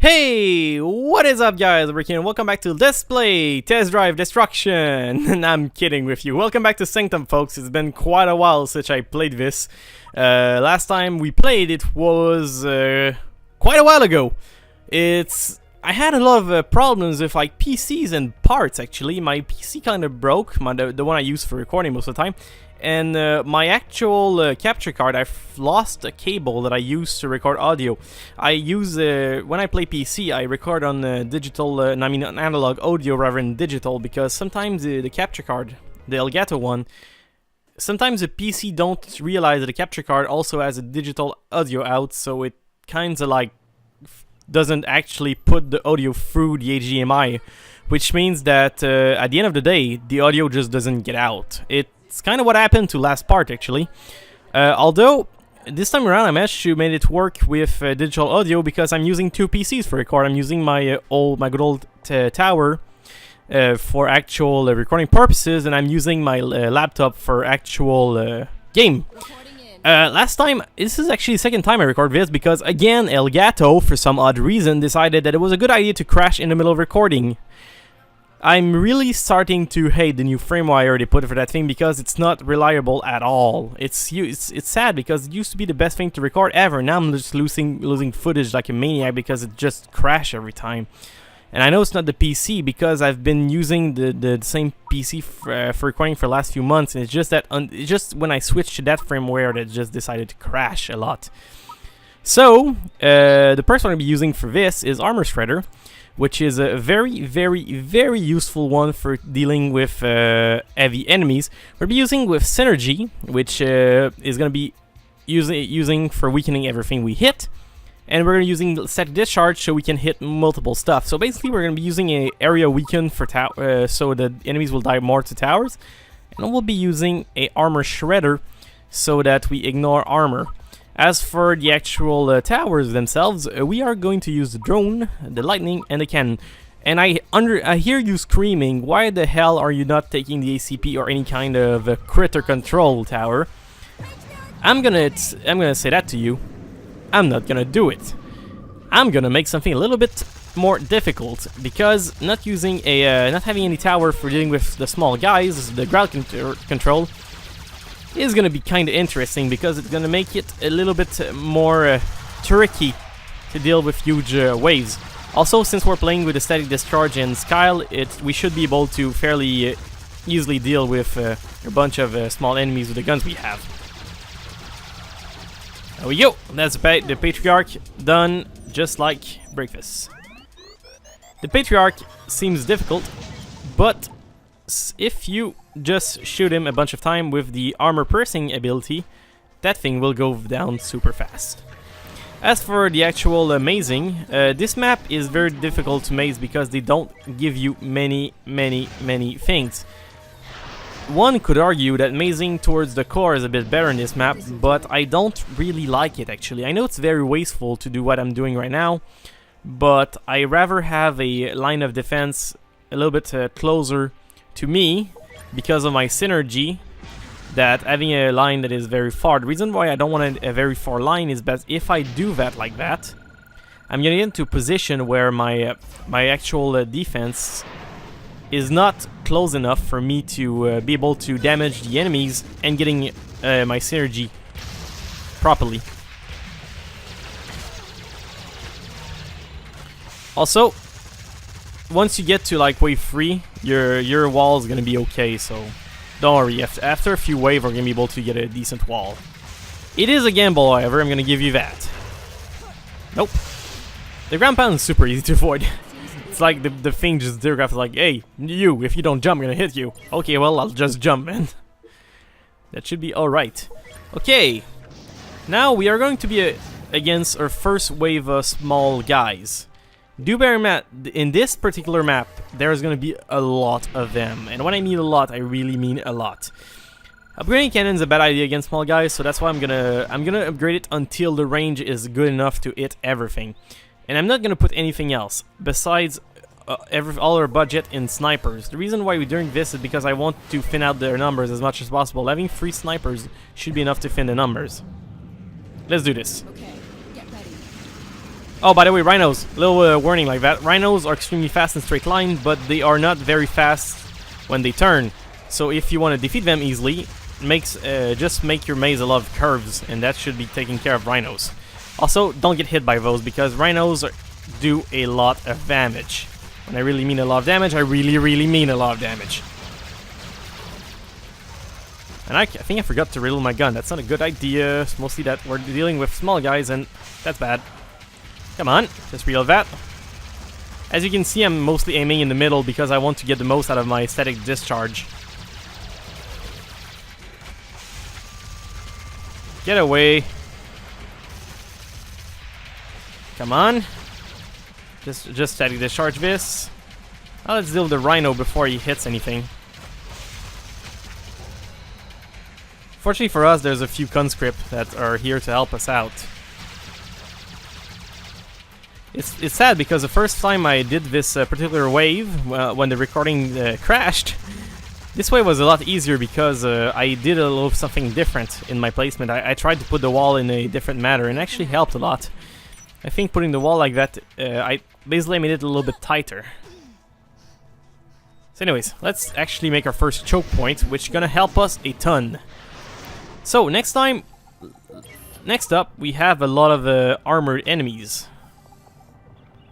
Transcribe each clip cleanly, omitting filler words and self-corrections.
Hey, what is up guys, Ricky and welcome back to Let's Play Test Drive Destruction. And I'm kidding with you. Welcome back to Sanctum, folks. It's been quite a while since I played this. Last time we played it was quite a while ago. I had a lot of problems with like PCs and parts actually. My PC kind of broke, the one I use for recording most of the time. And my actual capture card, I've lost a cable that I use to record audio. I use, when I play PC, I record on digital, on analog audio rather than digital, because sometimes the capture card, the Elgato one, sometimes the PC don't realize that the capture card also has a digital audio out, so it kinda like doesn't actually put the audio through the HDMI, which means that at the end of the day, the audio just doesn't get out. It's kind of what happened to last part actually. Although this time around I managed to make it work with digital audio because I'm using two PCs for record. I'm using my good old tower for actual recording purposes, and I'm using my laptop for actual game. Last time, this is actually the second time I record this because again Elgato for some odd reason decided that it was a good idea to crash in the middle of recording. I'm really starting to hate the new firmware they put for that thing because it's not reliable at all. It's sad because it used to be the best thing to record ever. Now I'm just losing footage like a maniac because it just crashes every time. And I know it's not the PC because I've been using the same PC for recording for the last few months, and it's just that it's just when I switched to that firmware that it just decided to crash a lot. So the person I'm going to be using for this is Armor Shredder, which is a very useful one for dealing with heavy enemies. We'll be using with Synergy, which is going to be using for weakening everything we hit. And we're going to be using Static Discharge so we can hit multiple stuff. So basically we're going to be using a area weaken for so the enemies will die more to towers. And we'll be using a Armor Shredder so that we ignore armor. As for the actual towers themselves, we are going to use the drone, the lightning, and the cannon. And I hear you screaming, why the hell are you not taking the ACP or any kind of critter control tower? I'm gonna say that to you. I'm not gonna do it. I'm gonna make something a little bit more difficult because not having any tower for dealing with the small guys, the ground control, is going to be kind of interesting because it's going to make it a little bit more tricky to deal with huge waves. Also, since we're playing with the Static Discharge and Skyle, we should be able to fairly easily deal with a bunch of small enemies with the guns we have. There we go! That's the Patriarch done just like breakfast. The Patriarch seems difficult, but if you just shoot him a bunch of time with the armor piercing ability, that thing will go down super fast. As for the actual mazing, this map is very difficult to maze because they don't give you many things. One could argue that mazing towards the core is a bit better in this map, but I don't really like it actually. I know it's very wasteful to do what I'm doing right now, but I rather have a line of defense a little bit closer to me because of my synergy, that having a line that is very far. The reason why I don't want a very far line is that if I do that like that, I'm getting into a position where my actual defense is not close enough for me to be able to damage the enemies and getting my synergy properly. Also, once you get to like wave 3, your wall is gonna be okay, so don't worry. After a few waves, we're gonna be able to get a decent wall. It is a gamble, however. I'm gonna give you that. Nope. The ground pound is super easy to avoid. It's like the thing just telegraphs like, hey, you, if you don't jump, I'm gonna hit you. Okay, well, I'll just jump, man. That should be alright. Okay. Now we are going to be against our first wave of small guys. Do bear in mind, in this particular map, there's going to be a lot of them. And when I mean a lot, I really mean a lot. Upgrading cannons is a bad idea against small guys, so that's why I'm gonna upgrade it until the range is good enough to hit everything. And I'm not gonna put anything else besides all our budget in snipers. The reason why we're doing this is because I want to thin out their numbers as much as possible. Having 3 snipers should be enough to thin the numbers. Let's do this. Okay, get ready. Oh, by the way, rhinos. Little warning like that. Rhinos are extremely fast in straight line, but they are not very fast when they turn. So if you want to defeat them easily, just make your maze a lot of curves, and that should be taking care of rhinos. Also, don't get hit by those, because rhinos do a lot of damage. When I really mean a lot of damage, I really mean a lot of damage. And I think I forgot to reload my gun. That's not a good idea. It's mostly that we're dealing with small guys, and that's bad. Come on, just reload that. As you can see, I'm mostly aiming in the middle because I want to get the most out of my static discharge. Get away. Come on. Just static discharge this. Now let's deal with the rhino before he hits anything. Fortunately for us, there's a few conscript that are here to help us out. It's sad because the first time I did this particular wave, when the recording crashed, this wave was a lot easier because I did a little something different in my placement. I tried to put the wall in a different manner, and actually helped a lot. I think putting the wall like that, I basically made it a little bit tighter. So anyways, let's actually make our first choke point, which is gonna help us a ton. So next up, we have a lot of armored enemies.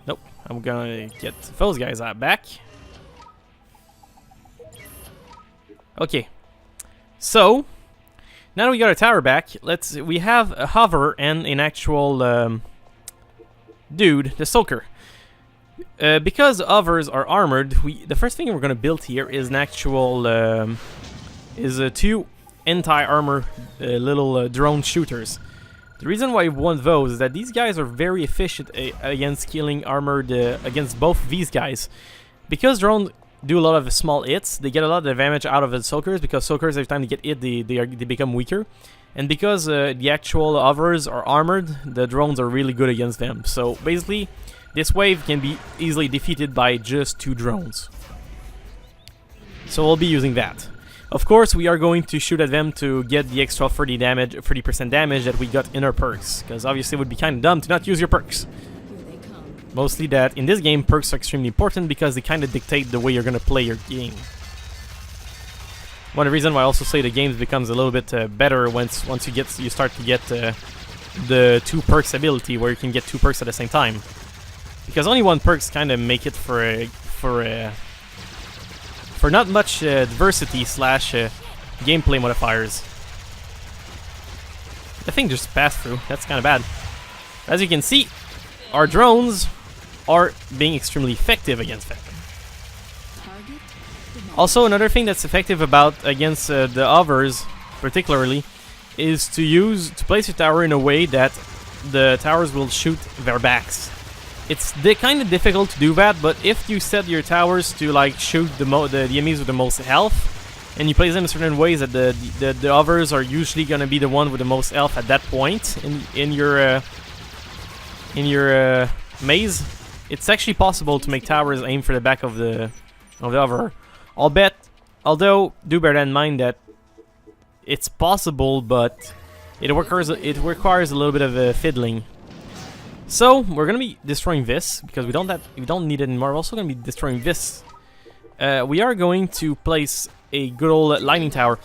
Nope, I'm gonna get those guys out back. Okay, so now that we got our tower back, we have a hover and an actual dude, the soaker. Because hovers are armored, the first thing we're gonna build here is an actual two anti-armor little drone shooters. The reason why we want those is that these guys are very efficient against killing armored against both these guys. Because drones do a lot of small hits, they get a lot of damage out of the soakers, because soakers every time they get hit they become weaker. And because the actual hovers are armored, the drones are really good against them. So basically, this wave can be easily defeated by just 2 drones. So we'll be using that. Of course, we are going to shoot at them to get the extra 30% damage that we got in our perks, because obviously it would be kind of dumb to not use your perks. Mostly that in this game, perks are extremely important because they kind of dictate the way you're going to play your game. One reason why I also say the game becomes a little bit better once you start to get the 2 perks ability, where you can get 2 perks at the same time. Because only 1 perks kind of make it for not much diversity / gameplay modifiers. The thing just passed through. That's kind of bad. As you can see, our drones are being extremely effective against them. Also, another thing that's effective against the hovers, particularly, is to place your tower in a way that the towers will shoot their backs. It's kind of difficult to do that, but if you set your towers to like shoot the enemies with the most health, and you place them in certain ways that the hovers are usually gonna be the one with the most health at that point in your maze, it's actually possible to make towers aim for the back of the hover. Although do bear in mind that it's possible, but it requires a little bit of fiddling. So we're gonna be destroying this because we don't need it anymore. We're also gonna be destroying this. We are going to place a good old lightning tower.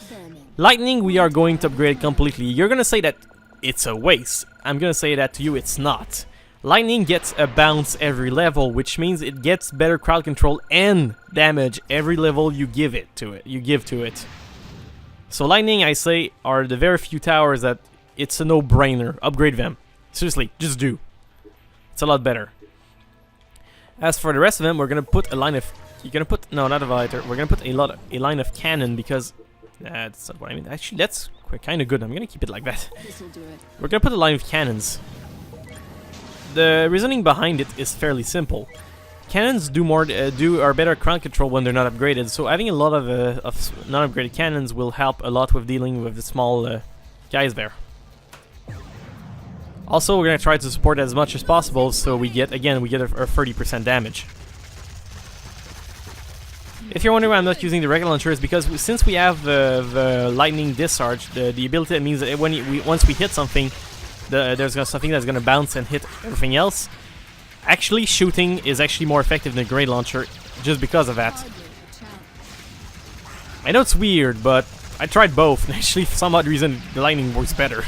Lightning, we are going to upgrade completely. You're gonna say that it's a waste. I'm gonna say that to you, it's not. Lightning gets a bounce every level, which means it gets better crowd control and damage every level you give to it. So lightning, I say, are the very few towers that it's a no-brainer. Upgrade them. Seriously, just do. It's a lot better. As for the rest of them, we're gonna put a line of. We're gonna put a line of cannon because that's not what I mean. Actually, that's kind of good. I'm gonna keep it like that. We're gonna put a line of cannons. The reasoning behind it is fairly simple. Cannons are better crowd control when they're not upgraded. So having a lot of non-upgraded cannons will help a lot with dealing with the small guys there. Also, we're gonna try to support as much as possible, so we get our 30% damage. If you're wondering why I'm not using the regular launcher, it's because since we have the lightning discharge, the ability that means that once we hit something, there's something that's gonna bounce and hit everything else. Actually, shooting is actually more effective than a grenade launcher just because of that. I know it's weird, but I tried both, and actually for some odd reason the lightning works better.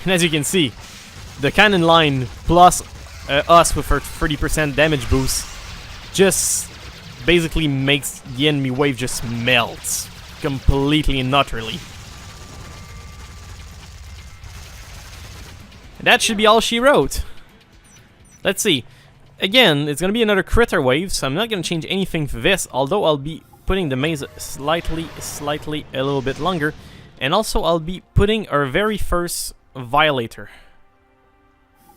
And as you can see, the cannon line plus us with our 30% damage boost just basically makes the enemy wave just melt completely and utterly. And that should be all she wrote. Let's see. Again, it's gonna be another critter wave, so I'm not gonna change anything for this, although I'll be putting the maze slightly a little bit longer. And also I'll be putting our very first Violator.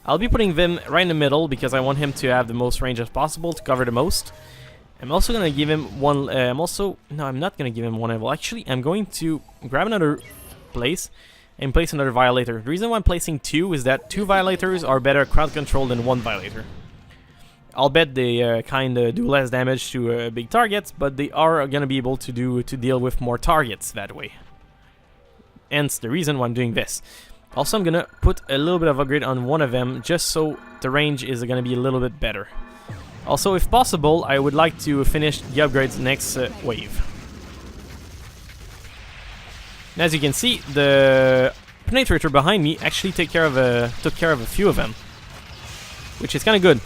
I'll be putting them right in the middle because I want him to have the most range as possible to cover the most. I'm also gonna give him one. No, I'm not gonna give him one level. Actually, I'm going to grab another place and place another Violator. The reason why I'm placing two is that two Violators are better crowd control than one Violator. I'll bet they kind of do less damage to big targets, but they are gonna be able to deal with more targets that way. Hence the reason why I'm doing this. Also, I'm gonna put a little bit of upgrade on one of them, just so the range is gonna be a little bit better. Also, if possible, I would like to finish the upgrades next wave. And as you can see, the penetrator behind me actually took care of a few of them, which is kind of good.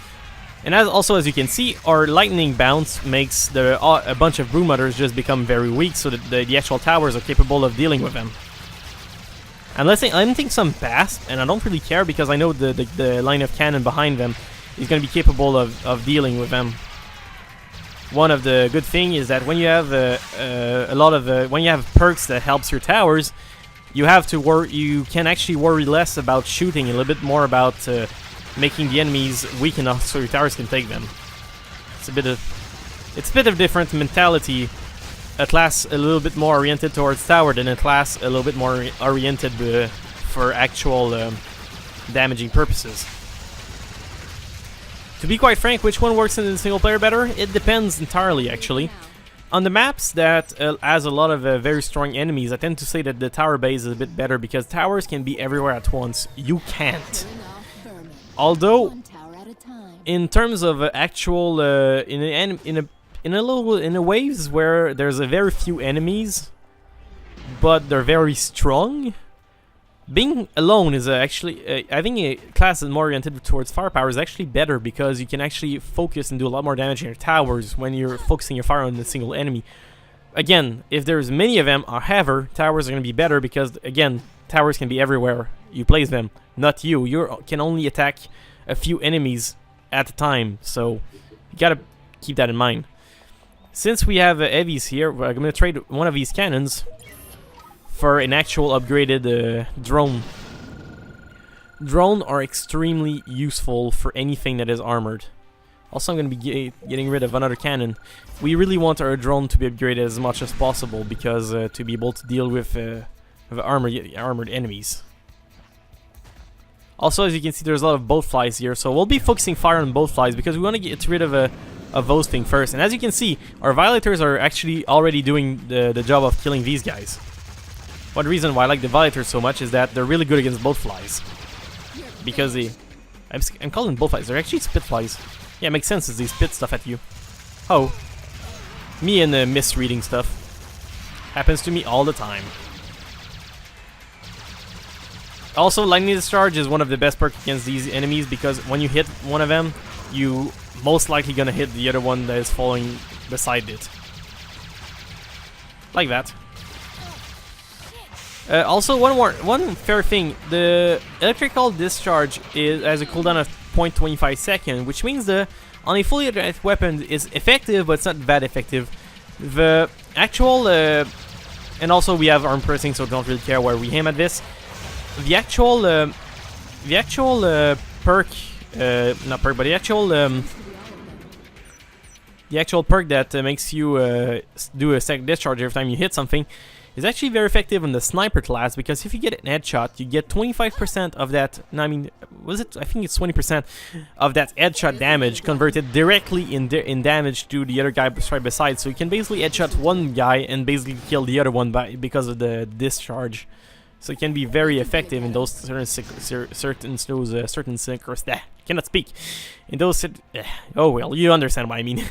And as you can see, our lightning bounce makes a bunch of broodmothers just become very weak, so that the actual towers are capable of dealing with them. I'm letting some pass, and I don't really care because I know the line of cannon behind them is going to be capable of dealing with them. One of the good things is that when you have when you have perks that helps your towers, you can actually worry less about shooting, a little bit more about making the enemies weak enough so your towers can take them. It's a bit of different mentality. A class a little bit more oriented towards tower than a class a little bit more oriented for actual damaging purposes. To be quite frank, which one works in the single player better? It depends entirely, actually. On the maps that has a lot of very strong enemies, I tend to say that the tower base is a bit better because towers can be everywhere at once. You can't. Although, in terms of actual in a waves where there's a very few enemies, but they're very strong, being alone is actually, I think a class is more oriented towards firepower is actually better because you can actually focus and do a lot more damage in your towers when you're focusing your fire on a single enemy. Again, if there's many of them, however, towers are going to be better because, again, towers can be everywhere you place them, not you. You can only attack a few enemies at a time, so you gotta keep that in mind. Since we have heavies here, I'm going to trade one of these cannons for an actual upgraded drone. Drones are extremely useful for anything that is armored. Also, I'm going to be getting rid of another cannon. We really want our drone to be upgraded as much as possible because to be able to deal with armored enemies. Also, as you can see, there's a lot of boat flies here, so we'll be focusing fire on boat flies because we want to get rid of those things first. And as you can see, our Violators are actually already doing the job of killing these guys. One reason why I like the Violators so much is that they're really good against boat flies. Because I'm calling them boat flies, they're actually spit flies. Yeah, it makes sense as they spit stuff at you. Oh. Me and misreading stuff. Happens to me all the time. Also, Lightning Discharge is one of the best perks against these enemies because when you hit one of them, you most likely gonna hit the other one that is following beside it. Like that. Also, one fair thing, the electrical discharge has a cooldown of 0.25 seconds, which means on a fully automatic weapon is effective, but it's not that effective. The actual, and also we have arm pressing, so don't really care where we aim at this. The actual perk, not perk, but the actual perk that makes you do a second discharge every time you hit something is actually very effective in the sniper class because if you get an headshot, you get 25% of that. No, I mean, was it? I think it's 20% of that headshot damage converted directly in damage to the other guy right beside. So you can basically headshot one guy and basically kill the other one because of the discharge. so it can be very effective in those certain synchros. Cannot speak. In those oh well, you understand what I mean.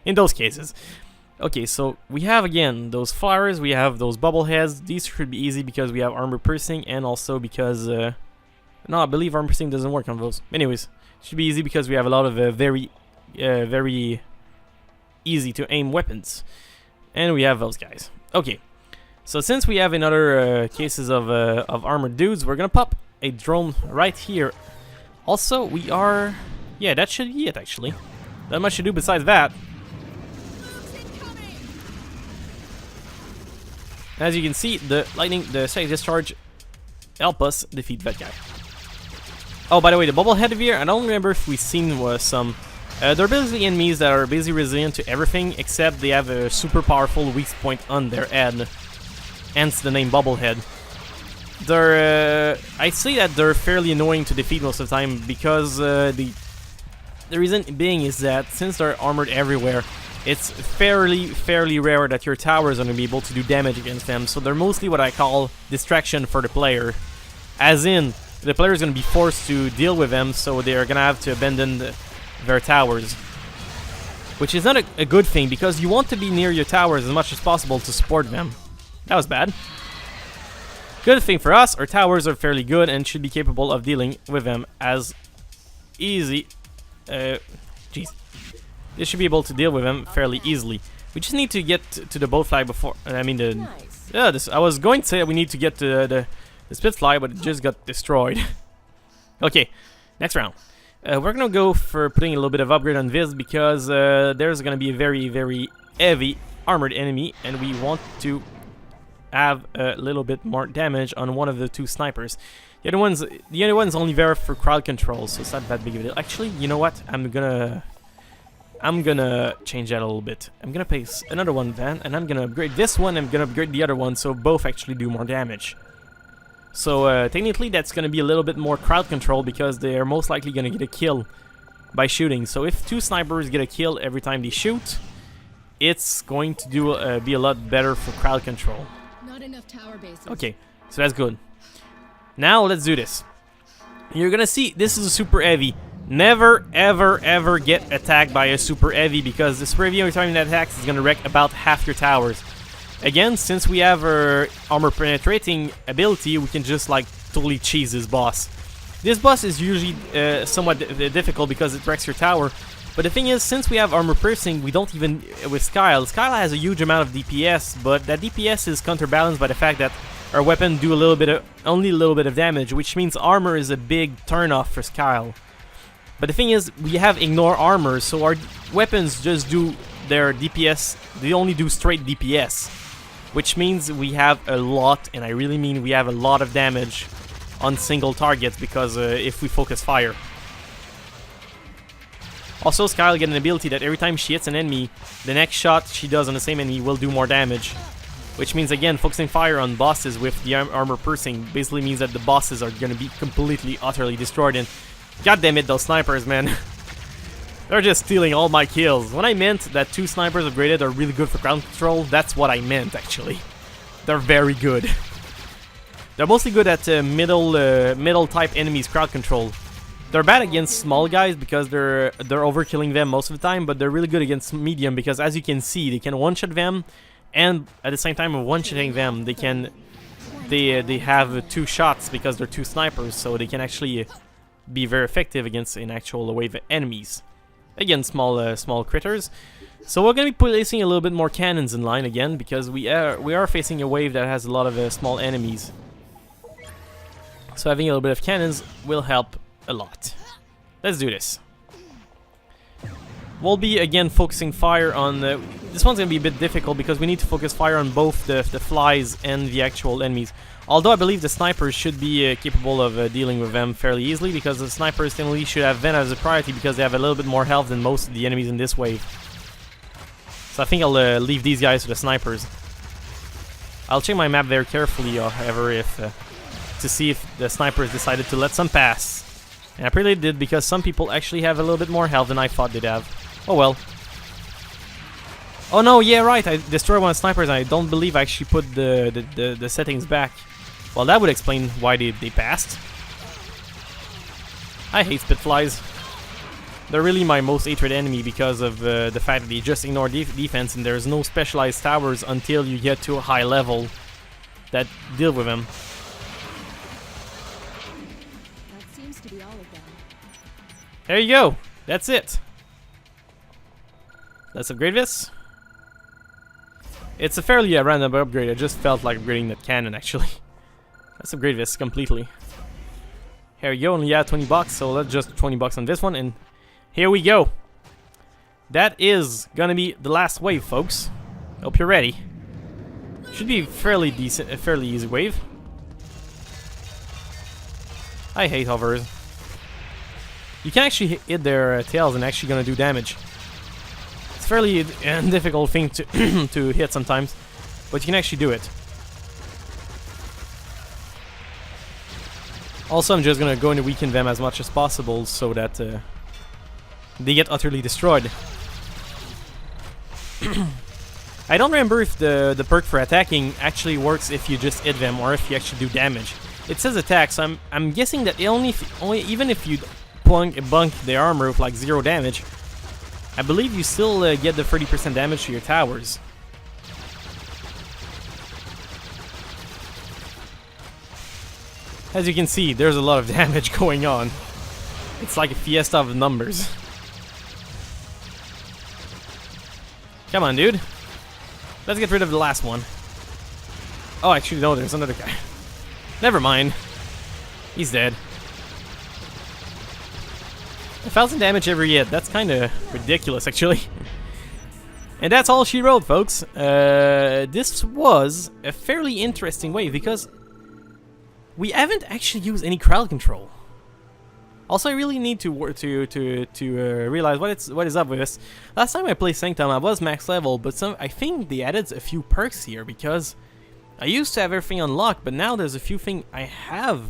In those cases. Okay, so we have again those flowers, we have those bubble heads. These should be easy because we have armor piercing, and also because no, I believe armor piercing doesn't work on those. Anyways, it should be easy because we have a lot of very easy to aim weapons, and we have those guys. Okay, so since we have another cases of armored dudes, we're gonna pop a drone right here. Also, we are, yeah, that should be it actually. Not much to do besides that. As you can see, the static discharge help us defeat that guy. Oh, by the way, the bubblehead here, I don't remember if we've seen some. They're basically enemies that are basically resilient to everything, except they have a super powerful weak point on their head. Hence the name bubblehead. They're, I'd say that they're fairly annoying to defeat most of the time because the reason being is that since they're armored everywhere, it's fairly rare that your towers are going to be able to do damage against them, so they're mostly what I call distraction for the player. As in, the player is going to be forced to deal with them, so they're going to have to abandon their towers. Which is not a good thing, because you want to be near your towers as much as possible to support them. That was bad. Good thing for us, our towers are fairly good and should be capable of dealing with them as easy. Jeez. They should be able to deal with them fairly easily. We just need to get to the boat fly before. I mean the. Nice. Yeah, I was going to say we need to get to the Spitfly, but it just got destroyed. Okay, next round. We're gonna go for putting a little bit of upgrade on this because there's gonna be a very heavy armored enemy, and we want to have a little bit more damage on one of the two snipers. The other one's only there for crowd control, so it's not that big of a deal. Actually, you know what? I'm gonna change that a little bit. I'm gonna place another one then, and I'm gonna upgrade this one, and I'm gonna upgrade the other one, so both actually do more damage. So technically that's gonna be a little bit more crowd control because they're most likely gonna get a kill by shooting. So if two snipers get a kill every time they shoot, it's going to do be a lot better for crowd control. Not enough tower bases. Okay, so that's good. Now let's do this. You're gonna see this is a super heavy. Never ever get attacked by a super heavy, because the super heavy every time it attacks is gonna wreck about half your towers. Again, since we have our armor penetrating ability, we can just like totally cheese this boss. This boss is usually somewhat difficult because it wrecks your tower. But the thing is, since we have armor piercing, we don't even with Skyle. Skyle has a huge amount of DPS, but that DPS is counterbalanced by the fact that our weapon do only a little bit of damage, which means armor is a big turnoff for Skyle. But the thing is, we have ignore armor, so our weapons just do their DPS. They only do straight DPS, which means we have a lot, and I really mean we have a lot of damage on single targets because if we focus fire. Also, Skyle gets an ability that every time she hits an enemy, the next shot she does on the same enemy will do more damage. Which means, again, focusing fire on bosses with the armor piercing basically means that the bosses are going to be completely, utterly destroyed. And god damn it, those snipers, man. They're just stealing all my kills. When I meant that two snipers upgraded are really good for ground control, that's what I meant, actually. They're very good. They're mostly good at middle type enemies crowd control. They're bad against small guys because they're overkilling them most of the time, but they're really good against medium because, as you can see, they can one-shot them, and at the same time of one-shotting them, they have two shots because they're two snipers, so they can actually be very effective against an actual wave of enemies. Again, small critters. So we're gonna be placing a little bit more cannons in line again because we are facing a wave that has a lot of small enemies. So having a little bit of cannons will help a lot. Let's do this. We'll be again focusing fire on this one's gonna be a bit difficult because we need to focus fire on both the flies and the actual enemies. Although I believe the snipers should be capable of dealing with them fairly easily, because the snipers generally should have Ven as a priority because they have a little bit more health than most of the enemies in this wave. So I think I'll leave these guys to the snipers. I'll check my map very carefully, however, to see if the snipers decided to let some pass. And I probably did because some people actually have a little bit more health than I thought they'd have. Oh well. Oh no, yeah, right, I destroyed one of the snipers and I don't believe I actually put the settings back. Well, that would explain why they passed. I hate Spitflies. They're really my most hated enemy because of the fact that they just ignore defense and there's no specialized towers until you get to a high level that deal with them. That seems to be all of them. There you go. That's it. Let's upgrade this. It's a fairly random upgrade. I just felt like upgrading that cannon actually. Let's upgrade this completely. Here we go. Only had 20 bucks, so let's just 20 bucks on this one, and here we go. That is gonna be the last wave, folks. Hope you're ready. Should be fairly decent, a fairly easy wave. I hate hovers. You can actually hit their tails and actually gonna do damage. It's fairly a difficult thing to to hit sometimes, but you can actually do it. Also, I'm just gonna go and weaken them as much as possible so that they get utterly destroyed. I don't remember if the perk for attacking actually works if you just hit them or if you actually do damage. It says attack, so I'm guessing that even if you bunk their armor with like 0 damage, I believe you still get the 30% damage to your towers. As you can see, there's a lot of damage going on. It's like a fiesta of numbers. Come on, dude. Let's get rid of the last one. Oh, actually, no, there's another guy. Never mind. He's dead. 1,000 damage every hit. That's kind of ridiculous, actually. And that's all she wrote, folks. This was a fairly interesting wave because we haven't actually used any crowd control. Also, I really need to realize what is up with this. Last time I played Sanctum, I was max level, but I think they added a few perks here because I used to have everything unlocked, but now there's a few things I have.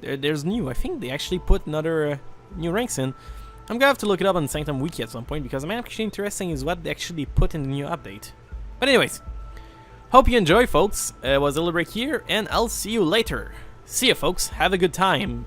There's new. I think they actually put another new ranks in. I'm gonna have to look it up on Sanctum Wiki at some point because I'm actually interested in what they actually put in the new update. But anyways, hope you enjoy, folks. It was Hailtothebreak here, and I'll see you later. See ya, folks. Have a good time.